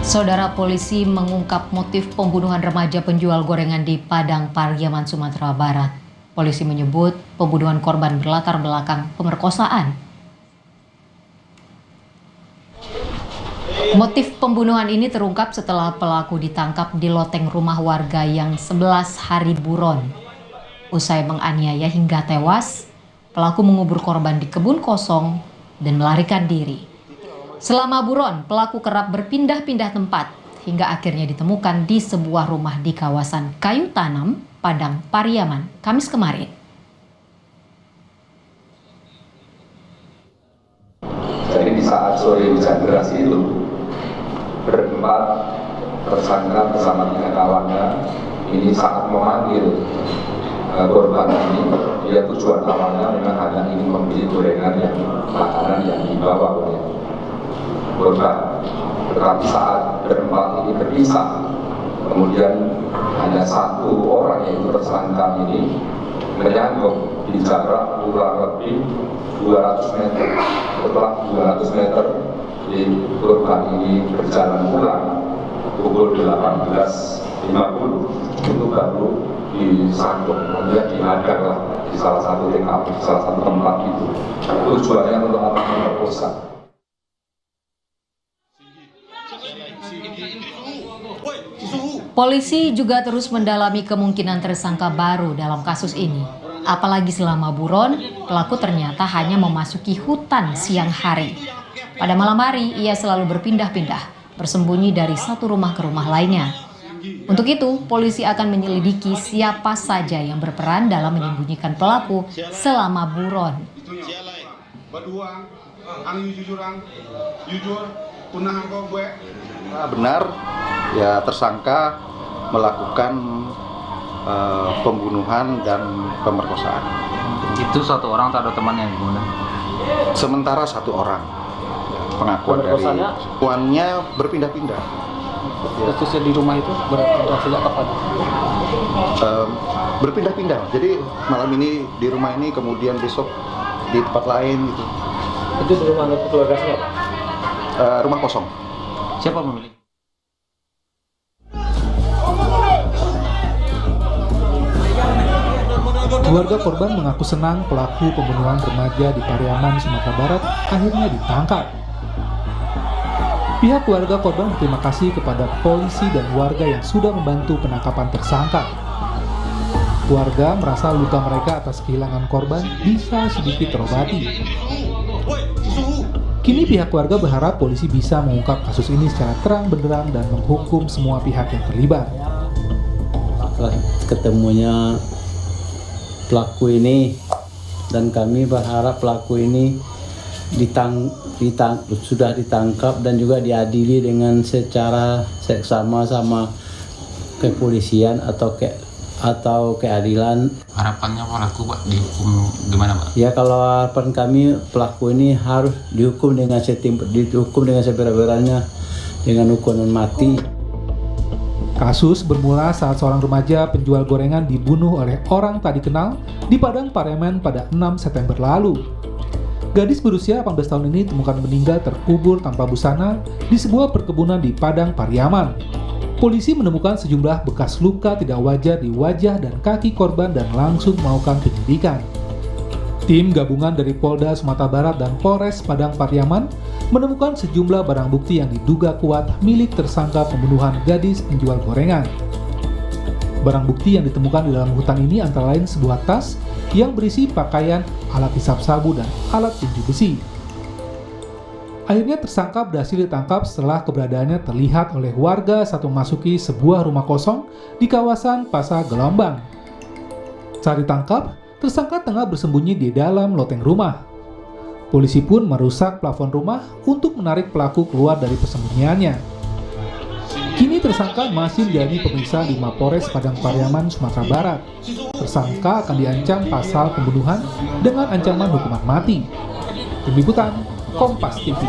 Saudara, polisi mengungkap motif pembunuhan remaja penjual gorengan di Padang Pariaman, Sumatera Barat. Polisi menyebut pembunuhan korban berlatar belakang pemerkosaan. Motif pembunuhan ini terungkap setelah pelaku ditangkap di loteng rumah warga yang 11 hari buron. Usai menganiaya hingga tewas, pelaku mengubur korban di kebun kosong dan melarikan diri. Selama buron, pelaku kerap berpindah-pindah tempat hingga akhirnya ditemukan di sebuah rumah di kawasan Kayu Tanam, Padang Pariaman, Kamis kemarin. Jadi di saat sore hujan deras itu, berempat tersangka bersama dengan kawannya ini saat memanggil korban ini, dia tujuan awalnya memang hanya ingin membeli gorengan yang makanan yang dibawa oleh korban. Tetapi saat berempat ini berpisah, kemudian hanya satu orang yaitu tersangka ini menyangkut di jarak kurang lebih 200 meter. Setelah 200 meter, di korban ini berjalan pulang pukul 18.50 itu baru disangkut, kemudian dihadang lah di salah satu TKP, di salah satu tempat itu. Tujuannya untuk apa? Memperkosa. Polisi juga terus mendalami kemungkinan tersangka baru dalam kasus ini. Apalagi selama buron, pelaku ternyata hanya memasuki hutan siang hari. Pada malam hari, ia selalu berpindah-pindah, bersembunyi dari satu rumah ke rumah lainnya. Untuk itu, polisi akan menyelidiki siapa saja yang berperan dalam menyembunyikan pelaku selama buron. Benar, ya tersangka melakukan pembunuhan dan pemerkosaan. Itu satu orang atau ada temannya yang dibunuh? Sementara satu orang. Pengakuan dari kawannya berpindah-pindah. Statusnya di rumah itu sejak kapan? Berpindah-pindah. Jadi malam ini di rumah ini, kemudian besok di tempat lain gitu. Itu di rumah keluarga siapa? Rumah kosong. Siapa pemilik? Keluarga korban mengaku senang pelaku pembunuhan remaja di Pariaman, Sumatera Barat akhirnya ditangkap. Pihak keluarga korban berterima kasih kepada polisi dan warga yang sudah membantu penangkapan tersangka. Keluarga merasa luka mereka atas kehilangan korban bisa sedikit terobati. Kini pihak keluarga berharap polisi bisa mengungkap kasus ini secara terang benderang dan menghukum semua pihak yang terlibat. Setelah ketemunya pelaku ini, dan kami berharap pelaku ini sudah ditangkap dan juga diadili dengan secara seksama sama kepolisian atau keadilan. Harapannya pelaku Pak dihukum gimana Pak? Ya, kalau harapan kami pelaku ini harus dihukum dengan seberat-beratnya dengan hukuman mati. Kasus bermula saat seorang remaja penjual gorengan dibunuh oleh orang tak dikenal di Padang Pariaman pada 6 September lalu. Gadis berusia 18 tahun ini ditemukan meninggal terkubur tanpa busana di sebuah perkebunan di Padang Pariaman. Polisi menemukan sejumlah bekas luka tidak wajar di wajah dan kaki korban dan langsung melakukan penyelidikan. Tim gabungan dari Polda Sumatera Barat dan Polres Padang Pariaman menemukan sejumlah barang bukti yang diduga kuat milik tersangka pembunuhan gadis penjual gorengan. Barang bukti yang ditemukan di dalam hutan ini antara lain sebuah tas yang berisi pakaian, alat hisap sabu, dan alat tinju besi. Akhirnya tersangka berhasil ditangkap setelah keberadaannya terlihat oleh warga saat memasuki sebuah rumah kosong di kawasan Pasar Gelombang. Saat ditangkap, tersangka tengah bersembunyi di dalam loteng rumah. Polisi pun merusak plafon rumah untuk menarik pelaku keluar dari persembunyiannya. Kini tersangka masih menjalani pemeriksaan di Mapores Padang Pariaman, Sumatera Barat. Tersangka akan diancam pasal pembunuhan dengan ancaman hukuman mati. Tim Liputan, Kompas TV.